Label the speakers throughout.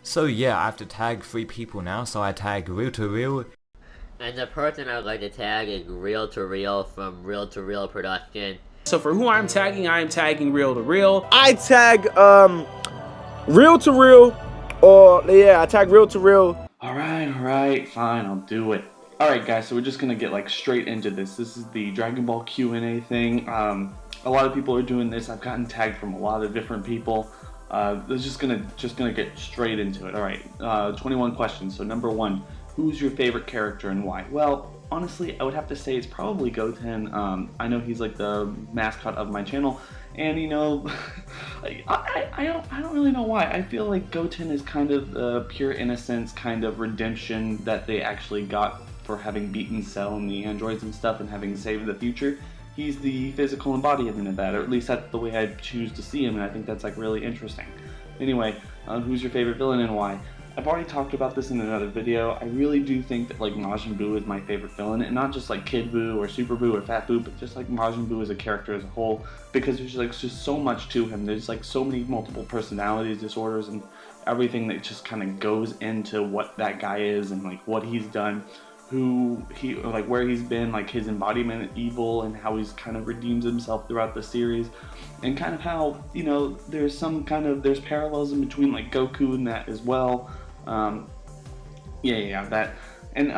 Speaker 1: So yeah, I have to tag 3 people now, so I tag Real to Real.
Speaker 2: And the person I would like to tag is Real to Real from Real to Real Production.
Speaker 3: So for who I'm tagging Real to Real.
Speaker 4: I tag Real to Real, or yeah, I tag Real to Real.
Speaker 5: Alright, fine, I'll do it. Alright guys, so we're just gonna get like straight into this. This is the Dragon Ball Q&A thing. A lot of people are doing this. I've gotten tagged from a lot of different people. We're just gonna get straight into it. Alright, 21 questions. So number 1, who's your favorite character and why? Well, honestly, I would have to say it's probably Goten. I know he's like the mascot of my channel, and you know, I don't really know why. I feel like Goten is kind of pure innocence, kind of redemption that they actually got for having beaten Cell and the androids and stuff, and having saved the future. He's the physical embodiment of that, or at least that's the way I choose to see him, and I think that's like really interesting. Anyway, who's your favorite villain and why? I've already talked about this in another video. I really do think that like Majin Buu is my favorite villain, and not just like Kid Buu or Super Buu or Fat Buu, but just like Majin Buu as a character as a whole, because there's like just so much to him. There's like so many multiple personality disorders and everything that just kind of goes into what that guy is and like what he's done, where he's been, like his embodiment of evil, and how he's kind of redeems himself throughout the series, and kind of how, you know, there's parallels in between like Goku and that as well. That. And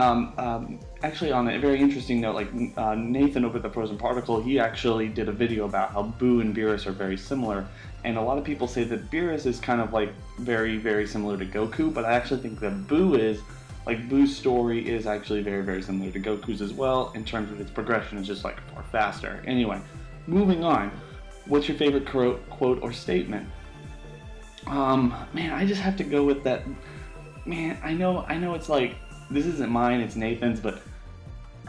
Speaker 5: actually, on a very interesting note, like Nathan over the Frozen Particle, he actually did a video about how Buu and Beerus are very similar, and a lot of people say that Beerus is kind of like very, very similar to Goku, but I actually think that Buu's story is actually very, very similar to Goku's as well, in terms of its progression. It's just like far faster. Anyway, moving on. What's your favorite quote or statement? Man, I just have to go with that. Man, I know it's like, this isn't mine, it's Nathan's, but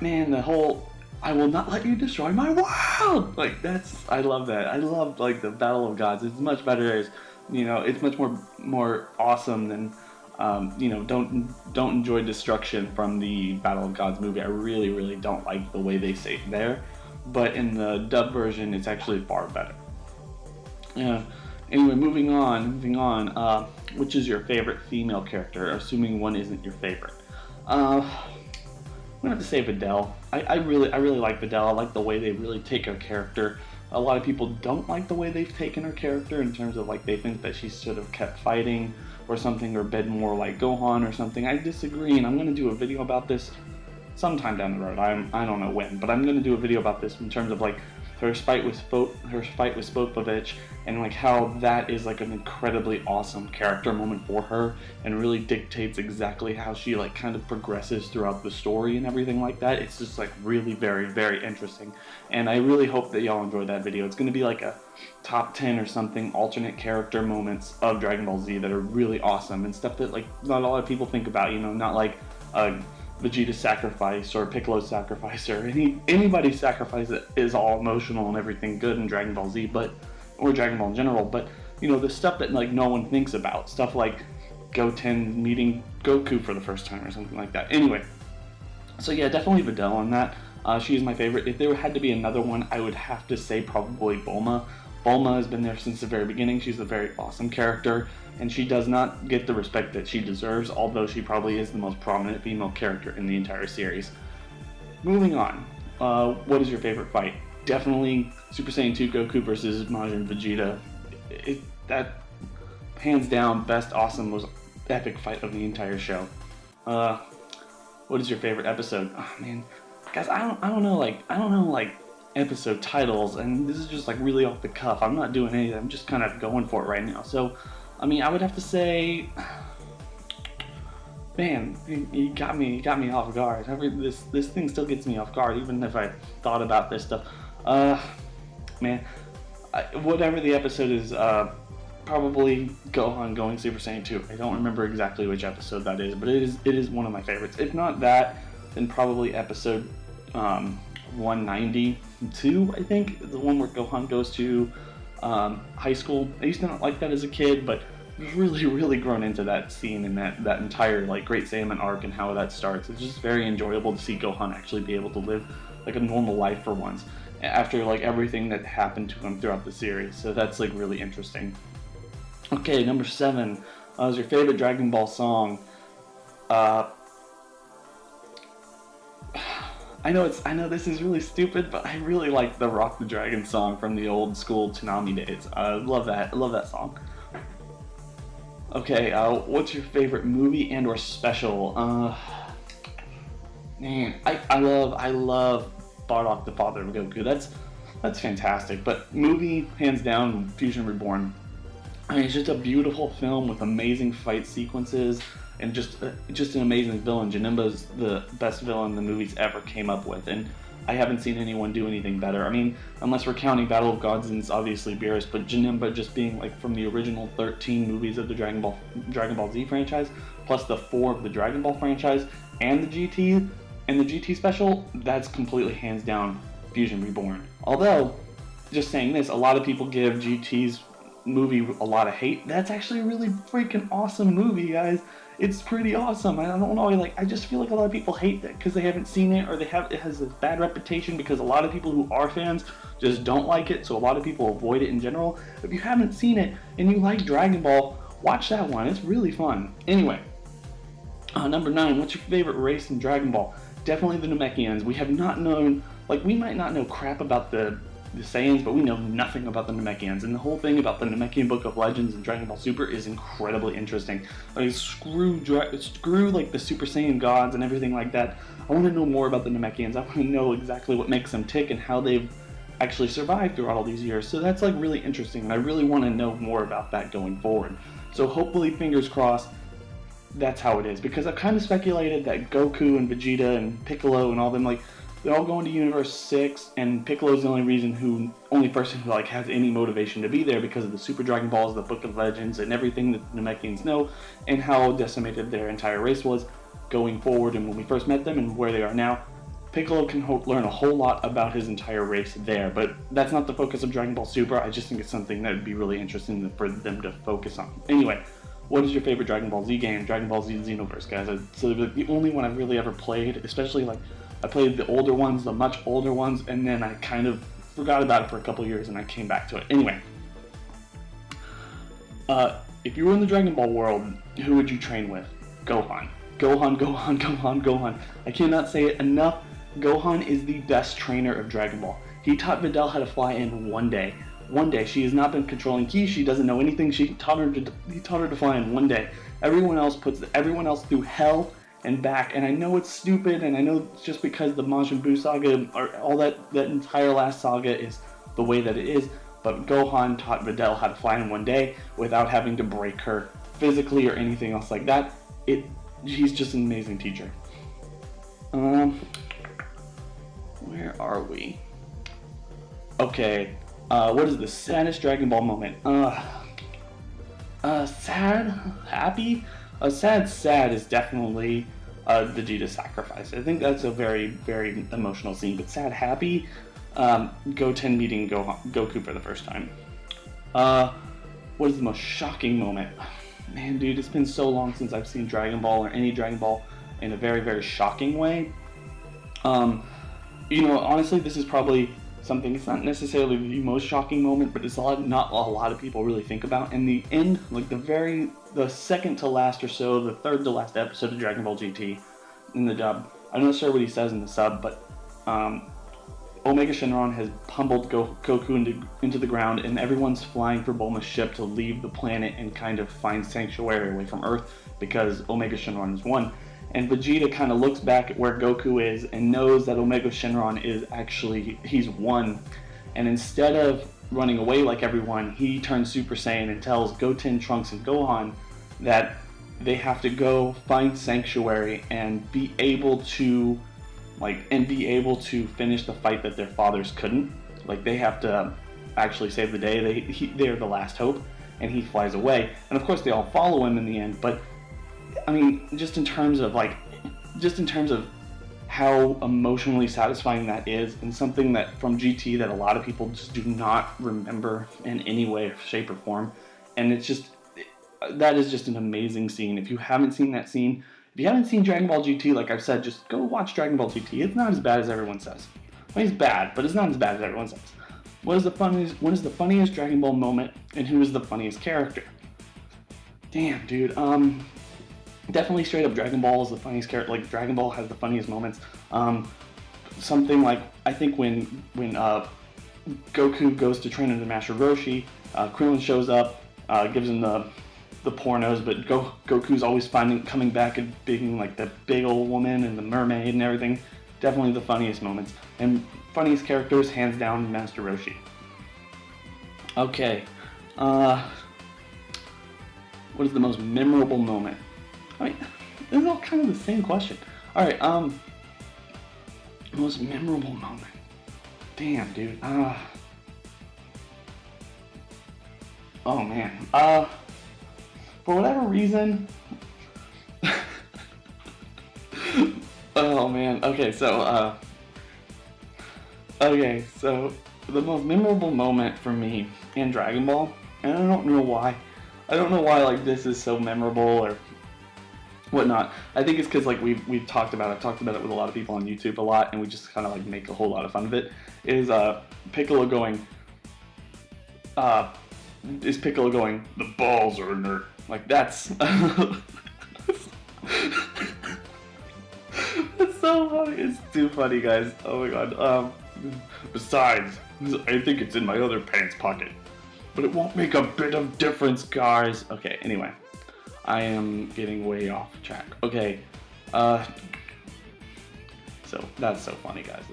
Speaker 5: man, the whole, I will not let you destroy my world! Like, I love that. I love, like, the Battle of Gods. It's much better as, you know, it's much more awesome than, you know, don't enjoy destruction from the Battle of Gods movie. I really, really don't like the way they say it there, but in the dub version, it's actually far better. Yeah. Anyway, moving on, which is your favorite female character, assuming one isn't your favorite? I'm gonna have to say Videl. I really like Videl. I like the way they really take her character. A lot of people don't like the way they've taken her character, in terms of like they think that she should have kept fighting or something, or been more like Gohan or something. I disagree, and I'm gonna do a video about this sometime down the road. I don't know when, but I'm gonna do a video about this in terms of like her fight with Spopovich, and like how that is like an incredibly awesome character moment for her, and really dictates exactly how she like kind of progresses throughout the story and everything like that. It's just like really very, very interesting, and I really hope that y'all enjoy that video. It's going to be like a top 10 or something alternate character moments of Dragon Ball Z that are really awesome, and stuff that like not a lot of people think about, you know, not like Vegeta's sacrifice or Piccolo's sacrifice or anybody's sacrifice that is all emotional and everything good in Dragon Ball Z, or Dragon Ball in general, but you know, the stuff that like no one thinks about, stuff like Goten meeting Goku for the first time or something like that. Anyway, so yeah, definitely Videl on that. She is my favorite. If there had to be another one, I would have to say probably Bulma. Bulma has been there since the very beginning. She's a very awesome character, and she does not get the respect that she deserves, although she probably is the most prominent female character in the entire series. Moving on, what is your favorite fight? Definitely Super Saiyan 2 Goku versus Majin Vegeta. That, hands down, best, awesome, most epic fight of the entire show. What is your favorite episode? Oh man, guys, I don't know episode titles, and this is just like really off the cuff. I'm not doing anything. I'm just kind of going for it right now. So, I mean, I would have to say, man, you got me off guard. This thing still gets me off guard, even if I thought about this stuff. Man, whatever the episode is, probably Gohan going Super Saiyan 2. I don't remember exactly which episode that is, but it is one of my favorites. If not that, then probably episode 192, I think, the one where Gohan goes to high school. I used to not like that as a kid, but really grown into that scene and that entire like Great Saiyaman arc and how that starts. It's just very enjoyable to see Gohan actually be able to live like a normal life for once, after like everything that happened to him throughout the series. So that's like really interesting. Okay, number 7. What was your favorite Dragon Ball song? I know this is really stupid, but I really like the Rock the Dragon song from the old school Toonami days. I love that. I love that song. Okay, what's your favorite movie and or special? Man, I love Bardock, the father of Goku. That's fantastic. But movie, hands down, Fusion Reborn. I mean, it's just a beautiful film with amazing fight sequences and just an amazing villain. Janemba's the best villain the movies ever came up with, and I haven't seen anyone do anything better. I mean, unless we're counting Battle of Gods, and it's obviously Beerus, but Janemba just being like from the original 13 movies of the Dragon Ball Z franchise, plus the 4 of the Dragon Ball franchise, and the GT, and the GT special, that's completely hands down Fusion Reborn. Although, just saying this, a lot of people give GT's movie a lot of hate. That's actually a really freaking awesome movie, guys. It's pretty awesome. I don't know, I just feel like a lot of people hate that because they haven't seen it, or it has a bad reputation because a lot of people who are fans just don't like it, so a lot of people avoid it in general. If you haven't seen it and you like Dragon Ball, watch that one. It's really fun. Anyway, number 9, what's your favorite race in Dragon Ball? Definitely the Namekians. We have not known, we might not know crap about the Saiyans, but we know nothing about the Namekians, and the whole thing about the Namekian Book of Legends and Dragon Ball Super is incredibly interesting. Screw like the Super Saiyan gods and everything like that. I want to know more about the Namekians. I want to know exactly what makes them tick and how they've actually survived throughout all these years. So that's really interesting, and I really want to know more about that going forward. So hopefully, fingers crossed, that's how it is, because I've kind of speculated that Goku and Vegeta and Piccolo and all them, they're all going to Universe 6, and Piccolo's the only person who has any motivation to be there because of the Super Dragon Balls, the Book of Legends, and everything that the Namekians know, and how decimated their entire race was going forward, and when we first met them and where they are now. Piccolo can learn a whole lot about his entire race there, but that's not the focus of Dragon Ball Super. I just think it's something that would be really interesting for them to focus on. Anyway, what is your favorite Dragon Ball Z game? Dragon Ball Z Xenoverse, guys. So the only one I've really ever played, especially I played the older ones, the much older ones, and then I kind of forgot about it for a couple years and I came back to it. Anyway, if you were in the Dragon Ball world, who would you train with? Gohan. Gohan. I cannot say it enough. Gohan is the best trainer of Dragon Ball. He taught Videl how to fly in one day. She has not been controlling ki. She doesn't know anything. He taught her to fly in one day. Everyone else puts everyone else through hell and back, and I know it's stupid, and I know it's just because the Majin Buu saga, or all that entire last saga is the way that it is, but Gohan taught Videl how to fly in one day without having to break her physically or anything else like that. He's just an amazing teacher. Where are we? Okay, what is the saddest Dragon Ball moment? Sad? Happy? Sad is definitely Vegeta's sacrifice. I think that's a very, very emotional scene. But sad, happy, Goten meeting Goku for the first time. What is the most shocking moment? Man, dude, it's been so long since I've seen Dragon Ball or any Dragon Ball in a very, very shocking way. Honestly, this is probably something, it's not necessarily the most shocking moment, but it's not a lot of people really think about. In the end, the second to last or so, the third to last episode of Dragon Ball GT in the dub, I'm not sure what he says in the sub, but Omega Shenron has pummeled Goku into the ground, and everyone's flying for Bulma's ship to leave the planet and kind of find sanctuary away from Earth because Omega Shenron has won. And Vegeta kind of looks back at where Goku is and knows that Omega Shenron he's won. And instead of running away like everyone, he turns Super Saiyan and tells Goten, Trunks, and Gohan that they have to go find sanctuary and be able to finish the fight that their fathers couldn't. They have to actually save the day. They're the last hope, and he flies away. And of course, they all follow him in the end. But I mean, just in terms of how emotionally satisfying that is, and something that from GT that a lot of people just do not remember in any way, shape, or form. And that is just an amazing scene. If you haven't seen that scene, if you haven't seen Dragon Ball GT, like I've said, just go watch Dragon Ball GT. It's not as bad as everyone says. I mean, it's bad, but it's not as bad as everyone says. What is the funniest Dragon Ball moment, and who is the funniest character? Damn, dude. Definitely straight up Dragon Ball is the funniest character. Like Dragon Ball has the funniest moments. Something like I think when Goku goes to train under Master Roshi, Krillin shows up, gives him the pornos, but Goku's always coming back and being like the big old woman and the mermaid and everything. Definitely the funniest moments and funniest characters, hands down, Master Roshi. Okay, what is the most memorable moment? I mean, this is all kind of the same question. All right, most memorable moment. Damn, dude. Oh man. For whatever reason. Oh man. Okay, so the most memorable moment for me in Dragon Ball, and I don't know why. I don't know why like this is so memorable or whatnot. I think it's because like I've talked about it with a lot of people on YouTube a lot, and we just kind of like make a whole lot of fun of it. Is Piccolo going? The balls are inert. Like that's that's so funny. It's too funny, guys. Oh my god. Besides, I think it's in my other pants pocket, but it won't make a bit of difference, guys. Okay. Anyway. I am getting way off track. Okay, so that's so funny, guys.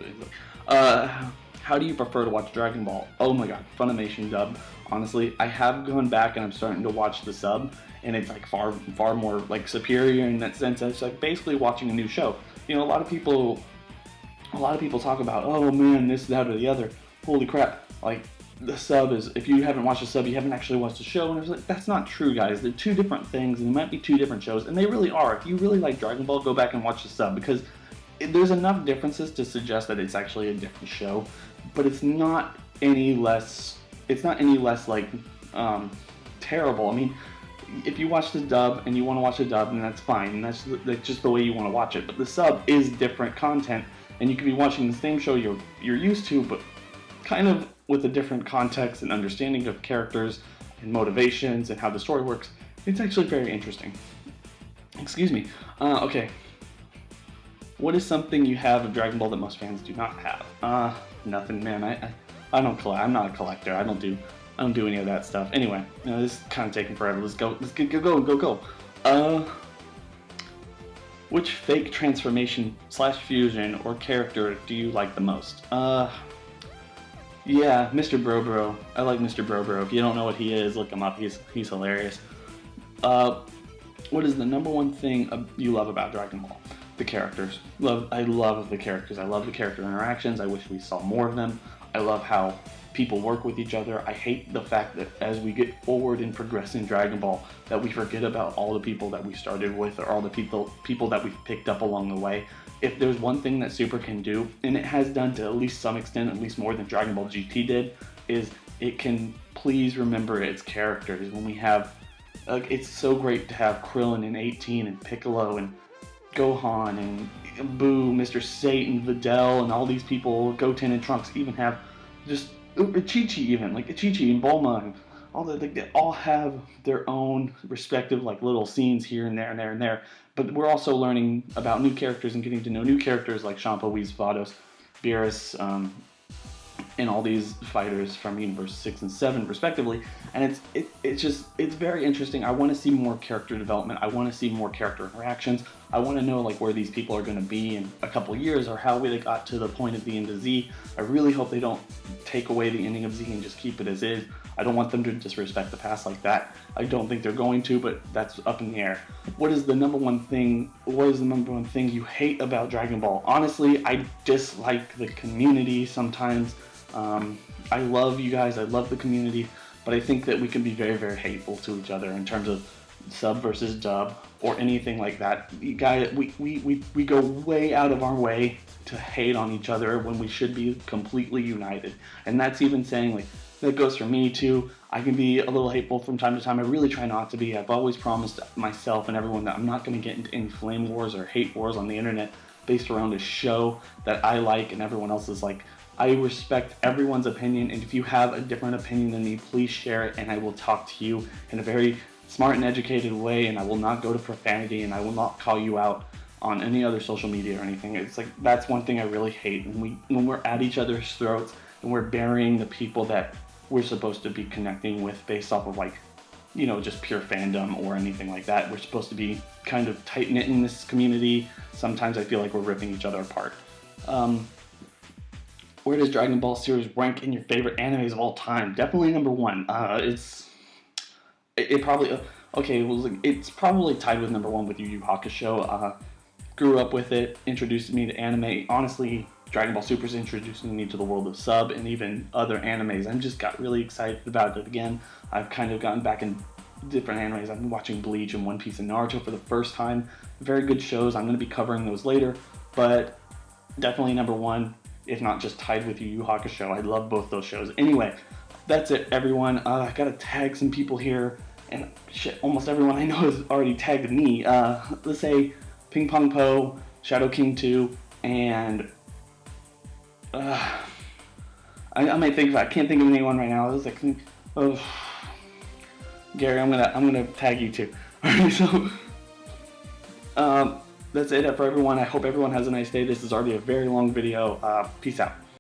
Speaker 5: How do you prefer to watch Dragon Ball? Oh my god, Funimation dub. Honestly, I have gone back and I'm starting to watch the sub, and it's like far more like superior in that sense. It's like basically watching a new show. You know, a lot of people talk about, oh man, this, that, or the other. Holy crap! Like. The sub is, if you haven't watched the sub, you haven't actually watched the show, and it's like, that's not true, guys. They're two different things, and they might be two different shows, and they really are. If you really like Dragon Ball, go back and watch the sub, because there's enough differences to suggest that it's actually a different show, but it's not any less like terrible. I mean, if you watch the dub and you want to watch the dub, then that's fine, and that's just the way you want to watch it. But the sub is different content, and you could be watching the same show you're used to, but kind of with a different context and understanding of characters and motivations and how the story works. It's actually very interesting. Excuse me. Okay. What is something you have of Dragon Ball that most fans do not have? Nothing, man. I don't collect. I'm not a collector. I don't do any of that stuff. Anyway, this is kind of taking forever. Let's go. Let's go. Which fake transformation / fusion or character do you like the most? Yeah, Mr. Bro. I like Mr. Bro. If you don't know what he is, look him up. He's hilarious. What is the number one thing you love about Dragon Ball? The characters. I love the characters. I love the character interactions. I wish we saw more of them. I love how people work with each other. I hate the fact that as we get forward and progress in Dragon Ball, that we forget about all the people that we started with, or all the people that we've picked up along the way. If there's one thing that Super can do, and it has done to at least some extent, at least more than Dragon Ball GT did, is it can please remember its characters. When we have, it's so great to have Krillin and 18 and Piccolo and Gohan and Boo, Mr. Satan, Videl, and all these people, Goten and Trunks, even have just Chi-Chi even, like Chi-Chi and Bulma, and all that, like, they all have their own respective like little scenes here and there and there and there. But we're also learning about new characters and getting to know new characters like Champa, Whis, Vados, Beerus, and all these fighters from Universe 6 and 7 respectively. And it's very interesting. I want to see more character development. I want to see more character interactions. I want to know like where these people are going to be in a couple years, or how they got to the point at the end of Z. I really hope they don't take away the ending of Z and just keep it as is. I don't want them to disrespect the past like that. I don't think they're going to, but that's up in the air. What is the number one thing you hate about Dragon Ball? Honestly, I dislike the community sometimes. I love you guys, I love the community, but I think that we can be very, very hateful to each other in terms of sub versus dub or anything like that. Guys, we go way out of our way to hate on each other when we should be completely united. And that's even saying, like, that goes for me too. I can be a little hateful from time to time. I really try not to be. I've always promised myself and everyone that I'm not going to get into any flame wars or hate wars on the internet based around a show that I like and everyone else is like. I respect everyone's opinion, and if you have a different opinion than me, please share it, and I will talk to you in a very smart and educated way, and I will not go to profanity, and I will not call you out on any other social media or anything. It's like, that's one thing I really hate, when we're at each other's throats and we're burying the people that we're supposed to be connecting with based off of, like, you know, just pure fandom or anything like that. We're supposed to be kind of tight-knit in this community. Sometimes I feel like we're ripping each other apart. Where does Dragon Ball series rank in your favorite animes of all time? Definitely number one. It probably, okay, it's probably tied with number one with Yu Yu Hakusho. Grew up with it, introduced me to anime. Honestly, Dragon Ball Super's introducing me to the world of sub and even other animes. I just got really excited about it again. I've kind of gotten back in different animes. I've been watching Bleach and One Piece and Naruto for the first time. Very good shows. I'm going to be covering those later, but definitely number one, if not just tied with Yu Yu Hakusho. I love both those shows. Anyway, that's it, everyone. I gotta tag some people here, and shit, almost everyone I know has already tagged me. Let's say Ping Pong Po, Shadow King 2, and I might think of, I can't think of anyone right now. I was like, oh, Gary, I'm gonna tag you too. Alright, so that's it for everyone. I hope everyone has a nice day. This is already a very long video. Peace out.